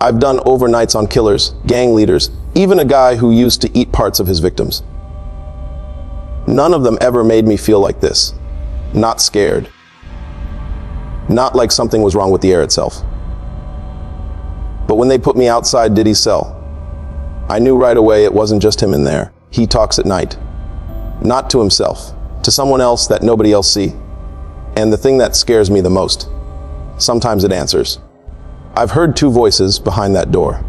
I've done overnights on killers, gang leaders, even a guy who used to eat parts of his victims. None of them ever made me feel like this. Not scared. Not like something was wrong with the air itself. But when they put me outside Diddy's cell, I knew right away it wasn't just him in there. He talks at night. Not to himself, to someone else that nobody else see. And the thing that scares me the most, sometimes it answers. I've heard two voices behind that door.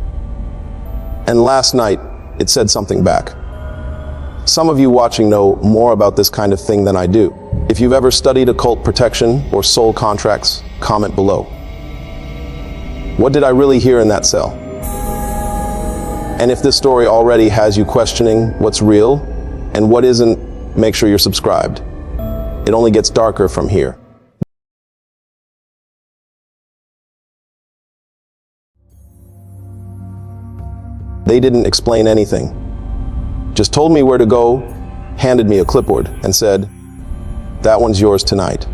And last night, it said something back. Some of you watching know more about this kind of thing than I do. If you've ever studied occult protection or soul contracts, comment below. What did I really hear in that cell? And if this story already has you questioning what's real and what isn't, make sure you're subscribed. It only gets darker from here. They didn't explain anything. Just told me where to go, handed me a clipboard, and said, "That one's yours tonight."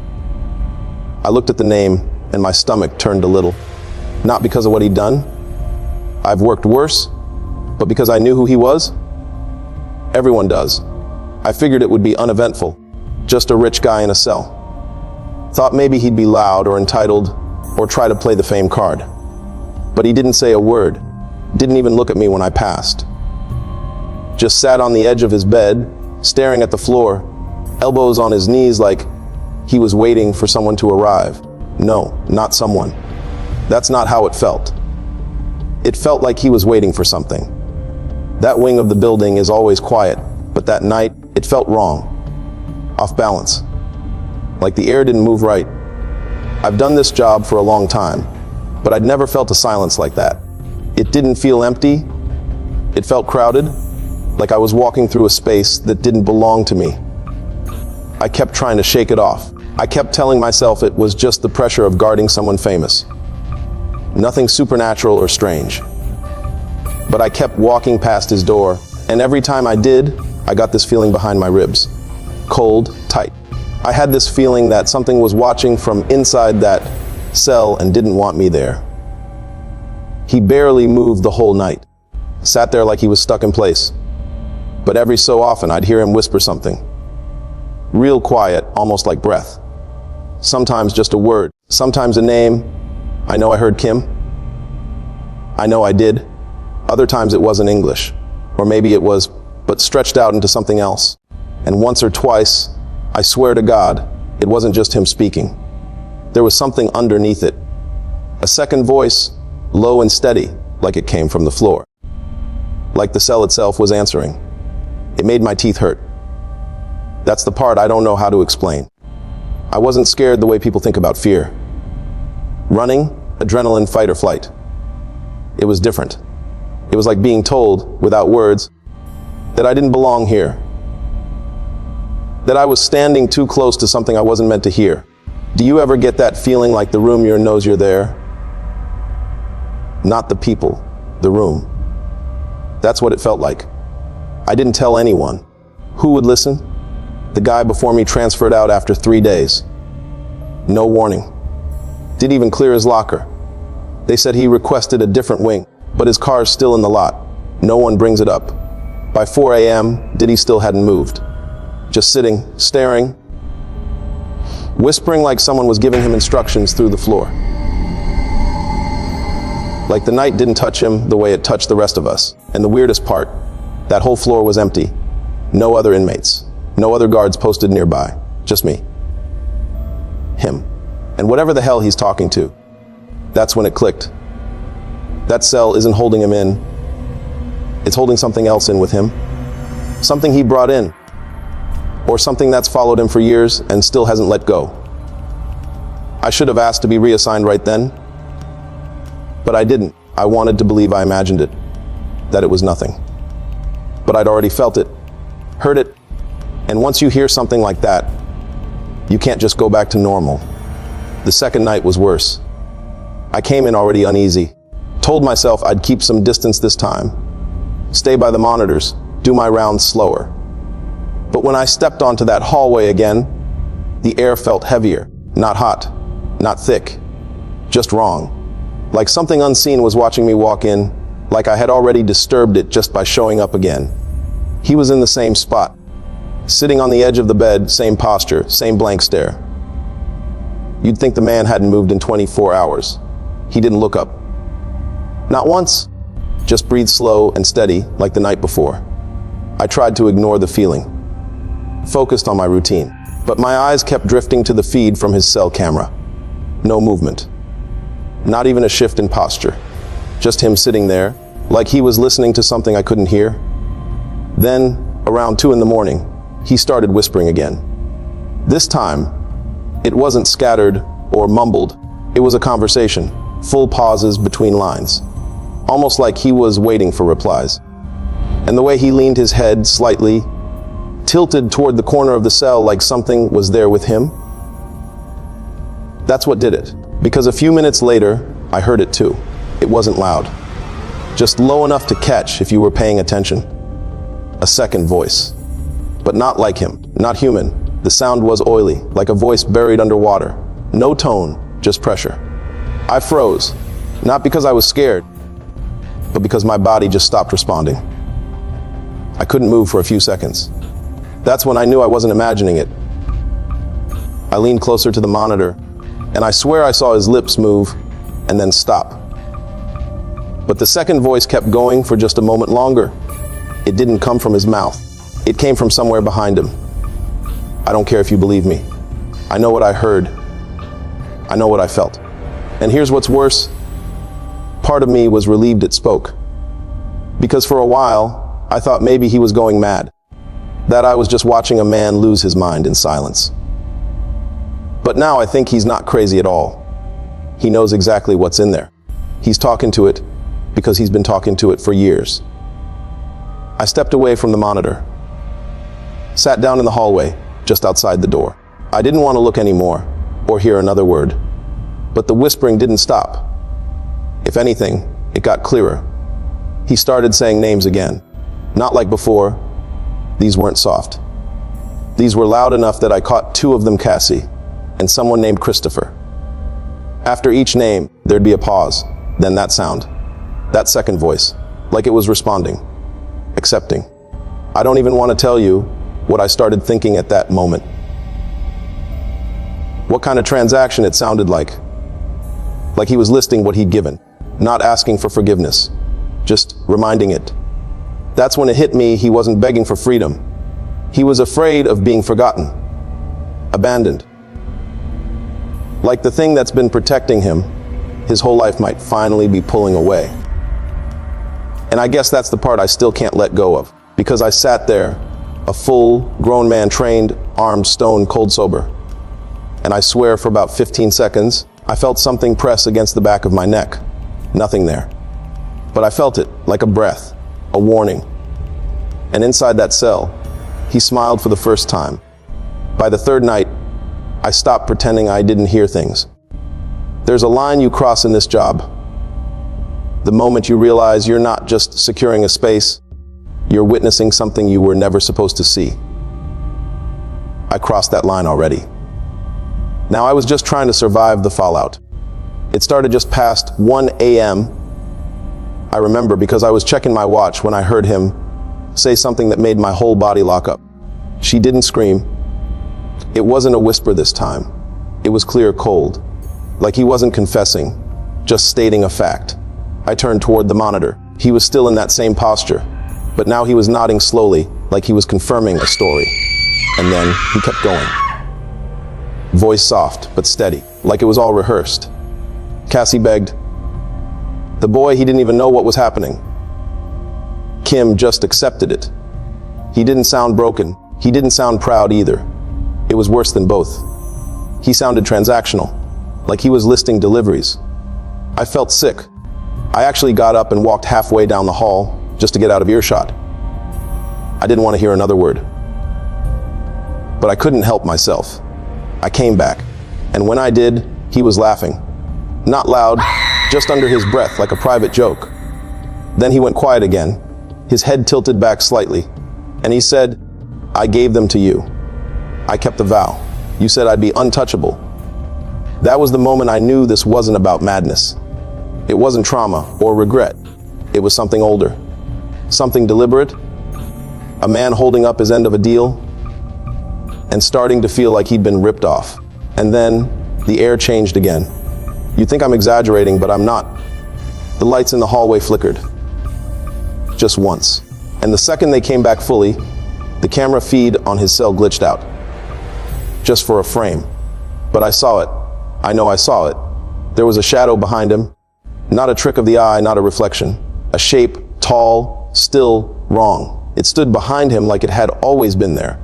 I looked at the name, and my stomach turned a little. Not because of what he'd done. I've worked worse, but because I knew who he was. Everyone does. I figured it would be uneventful, just a rich guy in a cell. Thought maybe he'd be loud or entitled, or try to play the fame card. But he didn't say a word, didn't even look at me when I passed. Just sat on the edge of his bed, staring at the floor, elbows on his knees like he was waiting for someone to arrive. No, not someone. That's not how it felt. It felt like he was waiting for something. That wing of the building is always quiet, but that night, it felt wrong. Off balance. Like the air didn't move right. I've done this job for a long time, but I'd never felt a silence like that. It didn't feel empty. It felt crowded, like I was walking through a space that didn't belong to me. I kept trying to shake it off. I kept telling myself it was just the pressure of guarding someone famous. Nothing supernatural or strange. But I kept walking past his door, and every time I did, I got this feeling behind my ribs. Cold, tight. I had this feeling that something was watching from inside that cell and didn't want me there. He barely moved the whole night. Sat there like he was stuck in place. But every so often, I'd hear him whisper something. Real quiet, almost like breath. Sometimes just a word, sometimes a name. I know I heard Kim. I know I did. Other times it wasn't English, or maybe it was, but stretched out into something else. And once or twice, I swear to God, it wasn't just him speaking. There was something underneath it. A second voice, low and steady, like it came from the floor. Like the cell itself was answering. It made my teeth hurt. That's the part I don't know how to explain. I wasn't scared the way people think about fear. Running, adrenaline, fight or flight. It was different. It was like being told, without words, that I didn't belong here. That I was standing too close to something I wasn't meant to hear. Do you ever get that feeling like the room knows you're there? Not the people, the room. That's what it felt like. I didn't tell anyone. Who would listen? The guy before me transferred out after 3 days. No warning. Didn't even clear his locker. They said he requested a different wing, but his car's still in the lot. No one brings it up. By 4 a.m., Diddy still hadn't moved. Just sitting, staring, whispering like someone was giving him instructions through the floor. Like the night didn't touch him the way it touched the rest of us. And the weirdest part, that whole floor was empty. No other inmates. No other guards posted nearby. Just me. Him. And whatever the hell he's talking to. That's when it clicked. That cell isn't holding him in. It's holding something else in with him. Something he brought in. Or something that's followed him for years and still hasn't let go. I should have asked to be reassigned right then. But I didn't. I wanted to believe I imagined it. That it was nothing. But I'd already felt it. Heard it. And once you hear something like that, you can't just go back to normal. The second night was worse. I came in already uneasy. Told myself I'd keep some distance this time. Stay by the monitors. Do my rounds slower. But when I stepped onto that hallway again, the air felt heavier. Not hot. Not thick. Just wrong. Like something unseen was watching me walk in, like I had already disturbed it just by showing up again. He was in the same spot, sitting on the edge of the bed, same posture, same blank stare. You'd think the man hadn't moved in 24 hours. He didn't look up. Not once, just breathed slow and steady like the night before. I tried to ignore the feeling, focused on my routine, but my eyes kept drifting to the feed from his cell camera. No movement. Not even a shift in posture. Just him sitting there, like he was listening to something I couldn't hear. Then, around 2 a.m, he started whispering again. This time, it wasn't scattered or mumbled. It was a conversation, full pauses between lines, almost like he was waiting for replies. And the way he leaned his head slightly, tilted toward the corner of the cell like something was there with him. That's what did it, because a few minutes later, I heard it too. It wasn't loud, just low enough to catch if you were paying attention. A second voice, but not like him, not human. The sound was oily, like a voice buried underwater. No tone, just pressure. I froze, not because I was scared, but because my body just stopped responding. I couldn't move for a few seconds. That's when I knew I wasn't imagining it. I leaned closer to the monitor, and I swear I saw his lips move and then stop. But the second voice kept going for just a moment longer. It didn't come from his mouth. It came from somewhere behind him. I don't care if you believe me. I know what I heard. I know what I felt. And here's what's worse. Part of me was relieved it spoke. Because for a while, I thought maybe he was going mad. That I was just watching a man lose his mind in silence. But now I think he's not crazy at all. He knows exactly what's in there. He's talking to it because he's been talking to it for years. I stepped away from the monitor, sat down in the hallway, just outside the door. I didn't want to look anymore or hear another word, but the whispering didn't stop. If anything, it got clearer. He started saying names again. Not like before. These weren't soft. These were loud enough that I caught 2 of them, Cassie, and someone named Christopher. After each name, there'd be a pause, then that sound, that second voice, like it was responding, accepting. I don't even want to tell you what I started thinking at that moment. What kind of transaction it sounded like. Like he was listing what he'd given, not asking for forgiveness, just reminding it. That's when it hit me he wasn't begging for freedom. He was afraid of being forgotten, abandoned. Like the thing that's been protecting him his whole life might finally be pulling away. And I guess that's the part I still can't let go of, because I sat there, a full, grown man, trained, armed, stone, cold sober. And I swear for about 15 seconds, I felt something press against the back of my neck. Nothing there. But I felt it, like a breath, a warning. And inside that cell, he smiled for the first time. By the third night, I stopped pretending I didn't hear things. There's a line you cross in this job. The moment you realize you're not just securing a space, you're witnessing something you were never supposed to see. I crossed that line already. Now I was just trying to survive the fallout. It started just past 1 a.m. I remember because I was checking my watch when I heard him say something that made my whole body lock up. She didn't scream. It wasn't a whisper this time. It was clear, cold, like he wasn't confessing, just stating a fact. I turned toward the monitor. He was still in that same posture, but now he was nodding slowly, like he was confirming a story. And then he kept going. Voice soft, but steady, like it was all rehearsed. Cassie begged. The boy, he didn't even know what was happening. Kim just accepted it. He didn't sound broken. He didn't sound proud either. It was worse than both. He sounded transactional, like he was listing deliveries. I felt sick. I actually got up and walked halfway down the hall just to get out of earshot. I didn't want to hear another word. But I couldn't help myself. I came back, and when I did, he was laughing. Not loud, just under his breath like a private joke. Then he went quiet again, his head tilted back slightly, and he said, "I gave them to you. I kept the vow. You said I'd be untouchable." That was the moment I knew this wasn't about madness. It wasn't trauma or regret. It was something older. Something deliberate. A man holding up his end of a deal and starting to feel like he'd been ripped off. And then the air changed again. You think I'm exaggerating, but I'm not. The lights in the hallway flickered. Just once. And the second they came back fully, the camera feed on his cell glitched out. Just for a frame. But I saw it. I know I saw it. There was a shadow behind him. Not a trick of the eye, not a reflection. A shape, tall, still, wrong. It stood behind him like it had always been there.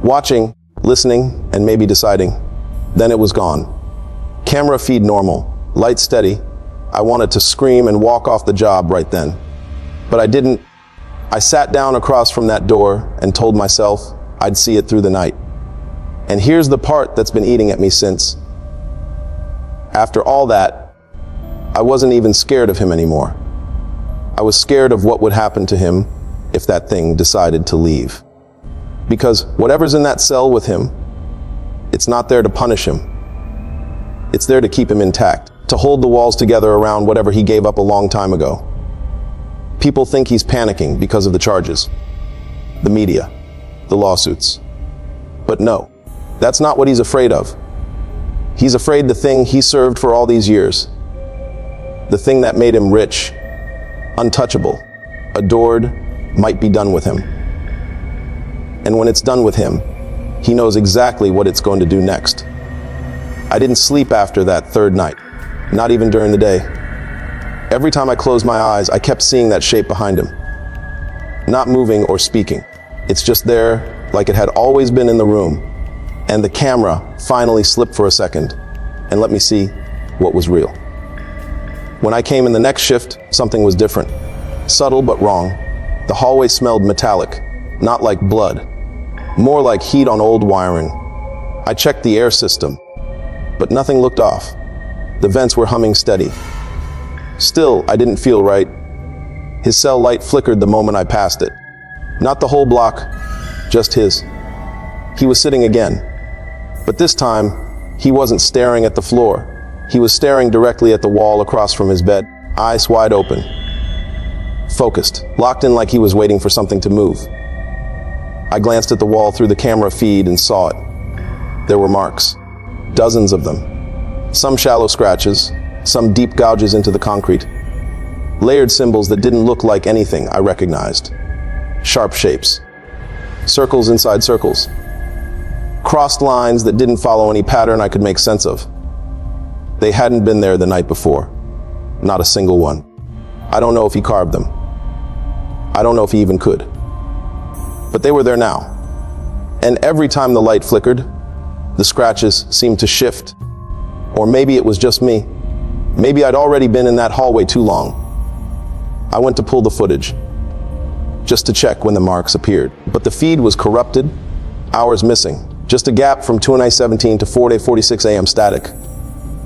Watching, listening, and maybe deciding. Then it was gone. Camera feed normal, light steady. I wanted to scream and walk off the job right then. But I didn't. I sat down across from that door and told myself I'd see it through the night. And here's the part that's been eating at me since. After all that, I wasn't even scared of him anymore. I was scared of what would happen to him if that thing decided to leave. Because whatever's in that cell with him, it's not there to punish him. It's there to keep him intact, to hold the walls together around whatever he gave up a long time ago. People think he's panicking because of the charges, the media, the lawsuits. But no, that's not what he's afraid of. He's afraid the thing he served for all these years, the thing that made him rich, untouchable, adored, might be done with him. And when it's done with him, he knows exactly what it's going to do next. I didn't sleep after that third night, not even during the day. Every time I closed my eyes, I kept seeing that shape behind him. Not moving or speaking. It's just there, like it had always been in the room. And the camera finally slipped for a second and let me see what was real. When I came in the next shift, something was different. Subtle but wrong. The hallway smelled metallic, not like blood, more like heat on old wiring. I checked the air system, but nothing looked off. The vents were humming steady. Still, I didn't feel right. His cell light flickered the moment I passed it. Not the whole block, just his. He was sitting again. But this time, he wasn't staring at the floor. He was staring directly at the wall across from his bed, eyes wide open. Focused, locked in like he was waiting for something to move. I glanced at the wall through the camera feed and saw it. There were marks, dozens of them. Some shallow scratches, some deep gouges into the concrete. Layered symbols that didn't look like anything I recognized. Sharp shapes. Circles inside circles. Crossed lines that didn't follow any pattern I could make sense of. They hadn't been there the night before. Not a single one. I don't know if he carved them. I don't know if he even could. But they were there now. And every time the light flickered, the scratches seemed to shift. Or maybe it was just me. Maybe I'd already been in that hallway too long. I went to pull the footage, just to check when the marks appeared. But the feed was corrupted, hours missing. Just a gap from 2:17 to 4:46 a.m. static.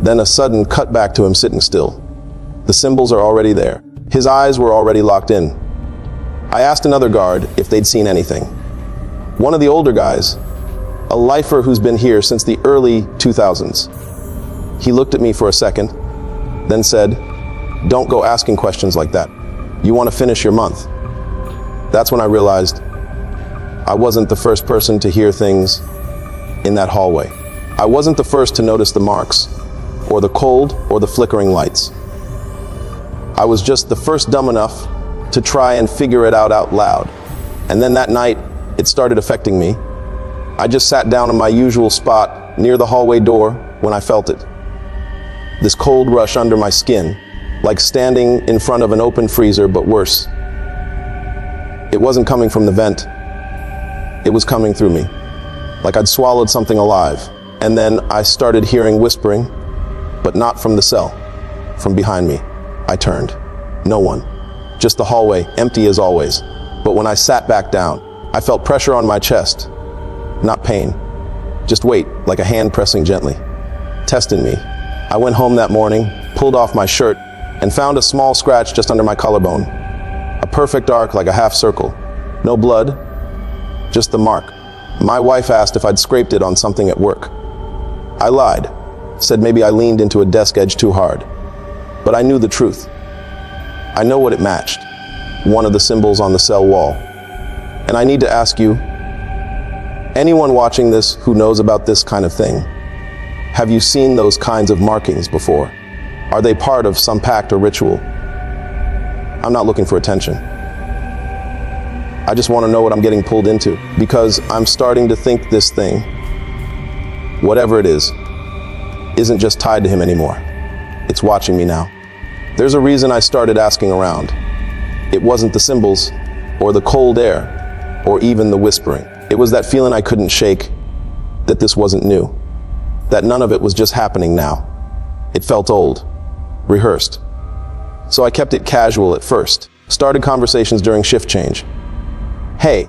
Then a sudden cut back to him sitting still. The symbols are already there. His eyes were already locked in. I asked another guard if they'd seen anything. One of the older guys, a lifer who's been here since the early 2000s. He looked at me for a second, then said, "Don't go asking questions like that. You want to finish your month." That's when I realized I wasn't the first person to hear things in that hallway. I wasn't the first to notice the marks, or the cold, or the flickering lights. I was just the first dumb enough to try and figure it out loud. And then that night, it started affecting me. I just sat down in my usual spot near the hallway door when I felt it. This cold rush under my skin, like standing in front of an open freezer, but worse. It wasn't coming from the vent. It was coming through me, like I'd swallowed something alive. And then I started hearing whispering, but not from the cell, from behind me. I turned. No one. Just the hallway, empty as always. But when I sat back down, I felt pressure on my chest. Not pain, just weight, like a hand pressing gently, testing me. I went home that morning, pulled off my shirt, and found a small scratch just under my collarbone. A perfect arc like a half circle. No blood, just the mark. My wife asked if I'd scraped it on something at work. I lied, said maybe I leaned into a desk edge too hard. But I knew the truth. I know what it matched. One of the symbols on the cell wall. And I need to ask you, anyone watching this who knows about this kind of thing, have you seen those kinds of markings before? Are they part of some pact or ritual? I'm not looking for attention. I just want to know what I'm getting pulled into, because I'm starting to think this thing, whatever it is, isn't just tied to him anymore. It's watching me now. There's a reason I started asking around. It wasn't the symbols, or the cold air, or even the whispering. It was that feeling I couldn't shake, that this wasn't new, that none of it was just happening now. It felt old, rehearsed. So I kept it casual at first, started conversations during shift change. Hey,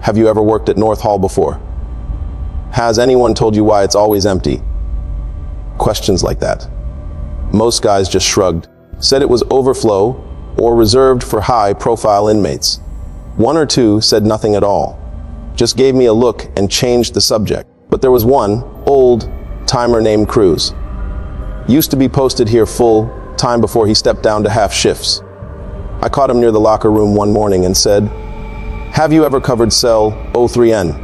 have you ever worked at North Hall before? Has anyone told you why it's always empty? Questions like that. Most guys just shrugged, said it was overflow or reserved for high-profile inmates. One or two said nothing at all, just gave me a look and changed the subject. But there was one old timer named Cruz. Used to be posted here full time before he stepped down to half shifts. I caught him near the locker room one morning and said, "Have you ever covered cell 03N?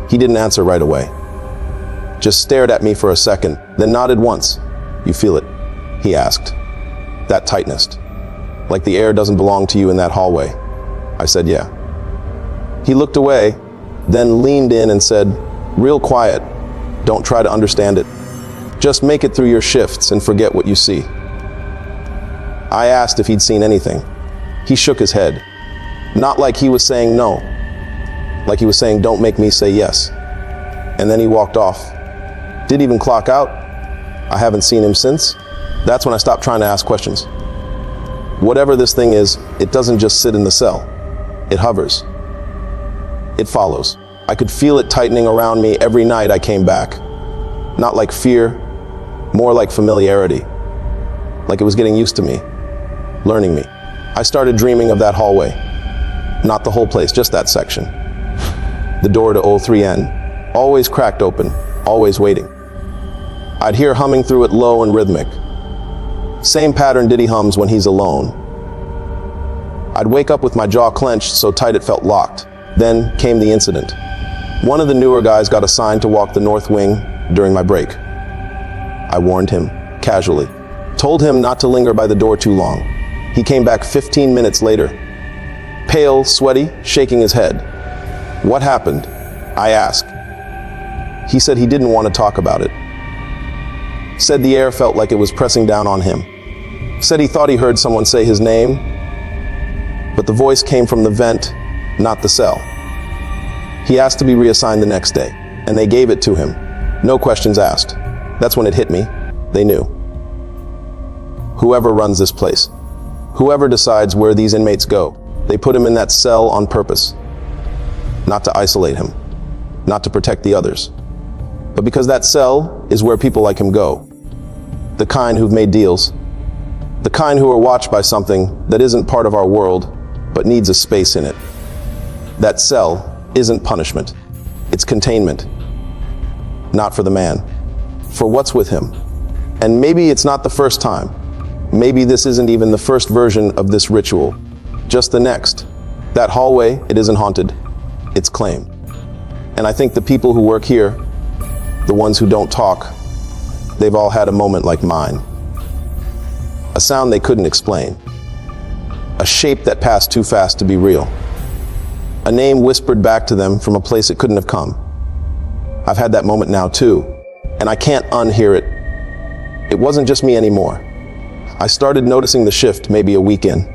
He didn't answer right away. Just stared at me for a second, then nodded once. "You feel it?" he asked. "That tightness. Like the air doesn't belong to you in that hallway." I said, "Yeah." He looked away, then leaned in and said, real quiet, "Don't try to understand it. Just make it through your shifts and forget what you see." I asked if he'd seen anything. He shook his head. Not like he was saying no, like he was saying, "Don't make me say yes." And then he walked off. Didn't even clock out. I haven't seen him since. That's when I stopped trying to ask questions. Whatever this thing is, it doesn't just sit in the cell. It hovers. It follows. I could feel it tightening around me every night I came back. Not like fear, more like familiarity. Like it was getting used to me, learning me. I started dreaming of that hallway. Not the whole place, just that section. The door to 03N, always cracked open, always waiting. I'd hear humming through it low and rhythmic. Same pattern Diddy hums when he's alone. I'd wake up with my jaw clenched so tight it felt locked. Then came the incident. One of the newer guys got assigned to walk the north wing during my break. I warned him, casually. Told him not to linger by the door too long. He came back 15 minutes later. Pale, sweaty, shaking his head. "What happened?" I asked. He said he didn't want to talk about it. Said the air felt like it was pressing down on him. Said he thought he heard someone say his name, but the voice came from the vent, not the cell. He asked to be reassigned the next day, and they gave it to him. No questions asked. That's when it hit me. They knew. Whoever runs this place, whoever decides where these inmates go, they put him in that cell on purpose. Not to isolate him, not to protect the others, but because that cell is where people like him go. The kind who've made deals, the kind who are watched by something that isn't part of our world, but needs a space in it. That cell isn't punishment, it's containment. Not for the man, for what's with him. And maybe it's not the first time. Maybe this isn't even the first version of this ritual, just the next. That hallway, it isn't haunted, it's claimed. And I think the people who work here, the ones who don't talk, they've all had a moment like mine. A sound they couldn't explain. A shape that passed too fast to be real. A name whispered back to them from a place it couldn't have come. I've had that moment now too, and I can't unhear it. It wasn't just me anymore. I started noticing the shift maybe a week in.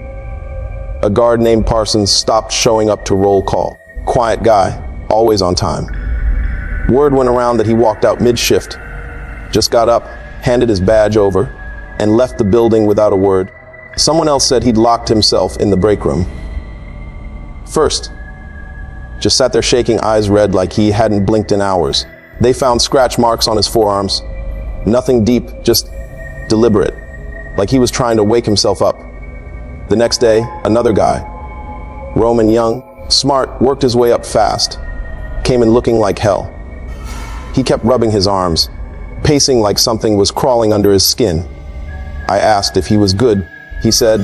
A guard named Parsons stopped showing up to roll call. Quiet guy, always on time. Word went around that he walked out mid-shift, just got up, handed his badge over, and left the building without a word. Someone else said he'd locked himself in the break room. First, just sat there shaking, eyes red like he hadn't blinked in hours. They found scratch marks on his forearms. Nothing deep, just deliberate, like he was trying to wake himself up. The next day, another guy, Roman, young, smart, worked his way up fast, came in looking like hell. He kept rubbing his arms, pacing like something was crawling under his skin. I asked if he was good. He said,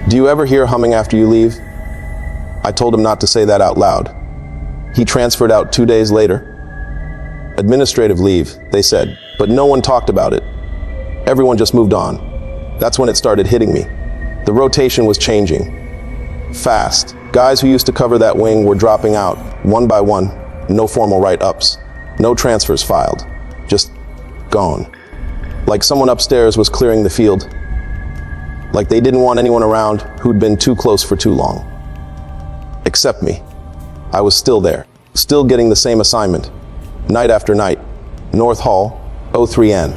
"Do you ever hear humming after you leave?" I told him not to say that out loud. He transferred out 2 days later. Administrative leave, they said, but no one talked about it. Everyone just moved on. That's when it started hitting me. The rotation was changing. Fast. Guys who used to cover that wing were dropping out, one by one. No formal write-ups. No transfers filed. Just gone. Like someone upstairs was clearing the field. Like they didn't want anyone around who'd been too close for too long. Except me. I was still there, still getting the same assignment, night after night. North Hall, 03N.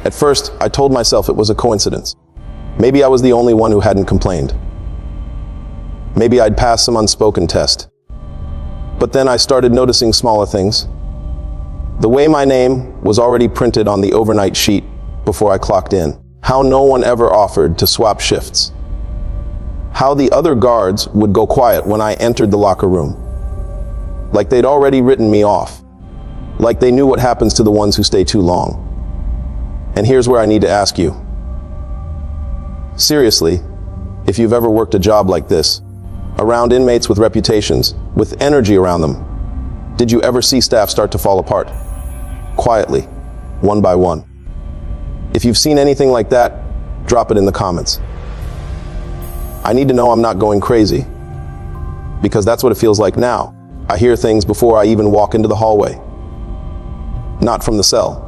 At first, I told myself it was a coincidence. Maybe I was the only one who hadn't complained. Maybe I'd passed some unspoken test. But then I started noticing smaller things. The way my name was already printed on the overnight sheet before I clocked in. How no one ever offered to swap shifts. How the other guards would go quiet when I entered the locker room. Like they'd already written me off. Like they knew what happens to the ones who stay too long. And here's where I need to ask you. Seriously, if you've ever worked a job like this, around inmates with reputations, with energy around them, did you ever see staff start to fall apart? Quietly, one by one. If you've seen anything like that, drop it in the comments. I need to know I'm not going crazy, because that's what it feels like now. I hear things before I even walk into the hallway. Not from the cell,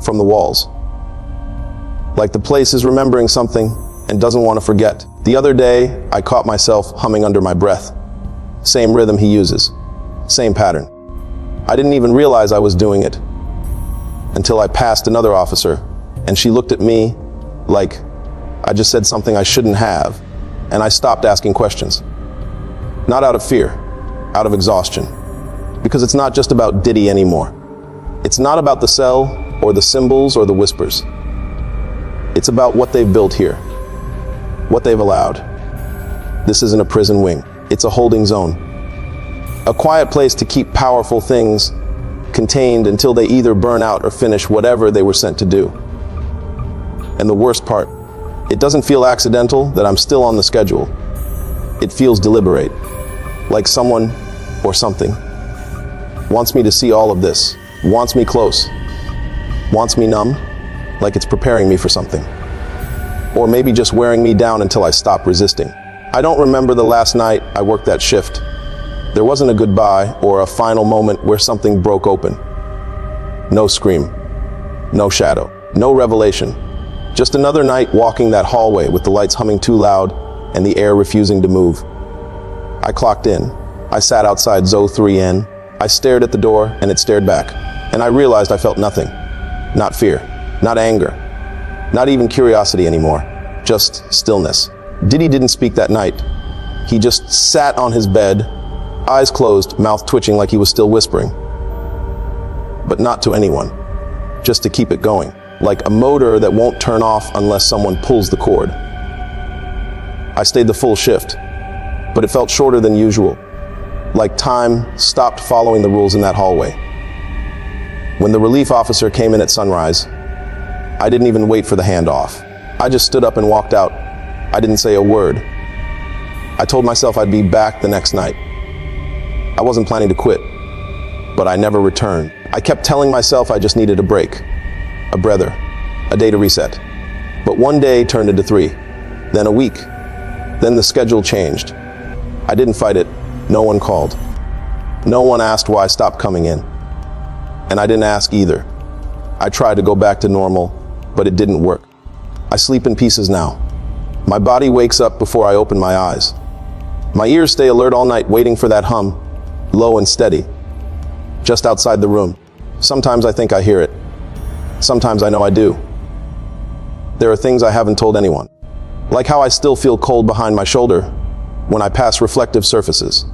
from the walls. Like the place is remembering something and doesn't want to forget. The other day, I caught myself humming under my breath. Same rhythm he uses, same pattern. I didn't even realize I was doing it until I passed another officer and she looked at me like I just said something I shouldn't have, and I stopped asking questions. Not out of fear, out of exhaustion. Because it's not just about Diddy anymore. It's not about the cell or the symbols or the whispers. It's about what they've built here, what they've allowed. This isn't a prison wing, it's a holding zone. A quiet place to keep powerful things contained until they either burn out or finish whatever they were sent to do. And the worst part, it doesn't feel accidental that I'm still on the schedule. It feels deliberate, like someone or something wants me to see all of this, wants me close, wants me numb, like it's preparing me for something. Or maybe just wearing me down until I stop resisting. I don't remember the last night I worked that shift. There wasn't a goodbye or a final moment where something broke open. No scream, no shadow, no revelation. Just another night walking that hallway with the lights humming too loud and the air refusing to move. I clocked in. I sat outside ZO3N. I stared at the door and it stared back. And I realized I felt nothing. Not fear, not anger, not even curiosity anymore. Just stillness. Diddy didn't speak that night. He just sat on his bed, eyes closed, mouth twitching like he was still whispering. But not to anyone, just to keep it going. Like a motor that won't turn off unless someone pulls the cord. I stayed the full shift, but it felt shorter than usual. Like time stopped following the rules in that hallway. When the relief officer came in at sunrise, I didn't even wait for the handoff. I just stood up and walked out. I didn't say a word. I told myself I'd be back the next night. I wasn't planning to quit, but I never returned. I kept telling myself I just needed a break. A breather, a day to reset. But one day turned into 3, then a week, then the schedule changed. I didn't fight it, no one called. No one asked why I stopped coming in. And I didn't ask either. I tried to go back to normal, but it didn't work. I sleep in pieces now. My body wakes up before I open my eyes. My ears stay alert all night waiting for that hum, low and steady, just outside the room. Sometimes I think I hear it. Sometimes I know I do. There are things I haven't told anyone. Like how I still feel cold behind my shoulder when I pass reflective surfaces.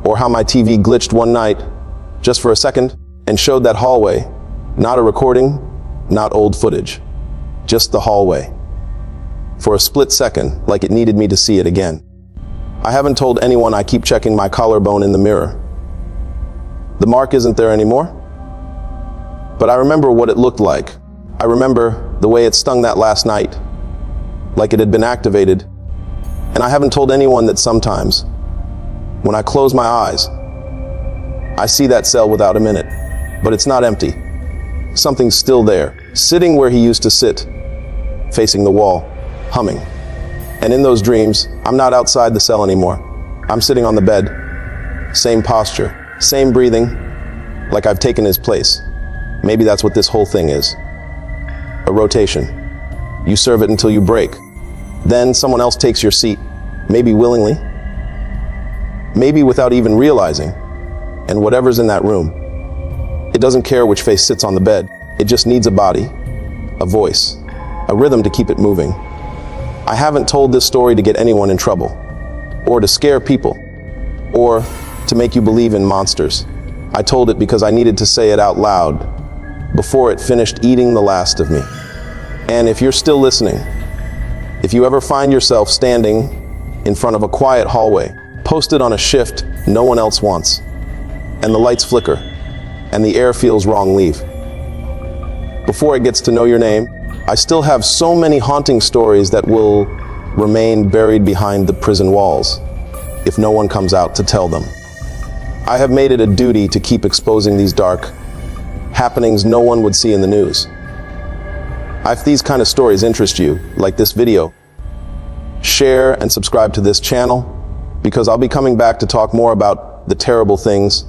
Or how my TV glitched one night, just for a second, and showed that hallway. Not a recording, not old footage. Just the hallway. For a split second, like it needed me to see it again. I haven't told anyone I keep checking my collarbone in the mirror. The mark isn't there anymore. But I remember what it looked like. I remember the way it stung that last night, like it had been activated. And I haven't told anyone that sometimes, when I close my eyes, I see that cell without a minute, but it's not empty. Something's still there, sitting where he used to sit, facing the wall, humming. And in those dreams, I'm not outside the cell anymore. I'm sitting on the bed, same posture, same breathing, like I've taken his place. Maybe that's what this whole thing is. A rotation. You serve it until you break. Then someone else takes your seat, maybe willingly, maybe without even realizing. And whatever's in that room, it doesn't care which face sits on the bed. It just needs a body, a voice, a rhythm to keep it moving. I haven't told this story to get anyone in trouble, or to scare people, or to make you believe in monsters. I told it because I needed to say it out loud before it finished eating the last of me. And if you're still listening, if you ever find yourself standing in front of a quiet hallway, posted on a shift no one else wants, and the lights flicker, and the air feels wrong, leave. Before it gets to know your name, I still have so many haunting stories that will remain buried behind the prison walls if no one comes out to tell them. I have made it a duty to keep exposing these dark happenings no one would see in the news. If these kind of stories interest you, like this video, share and subscribe to this channel, because I'll be coming back to talk more about the terrible things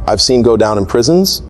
I've seen go down in prisons.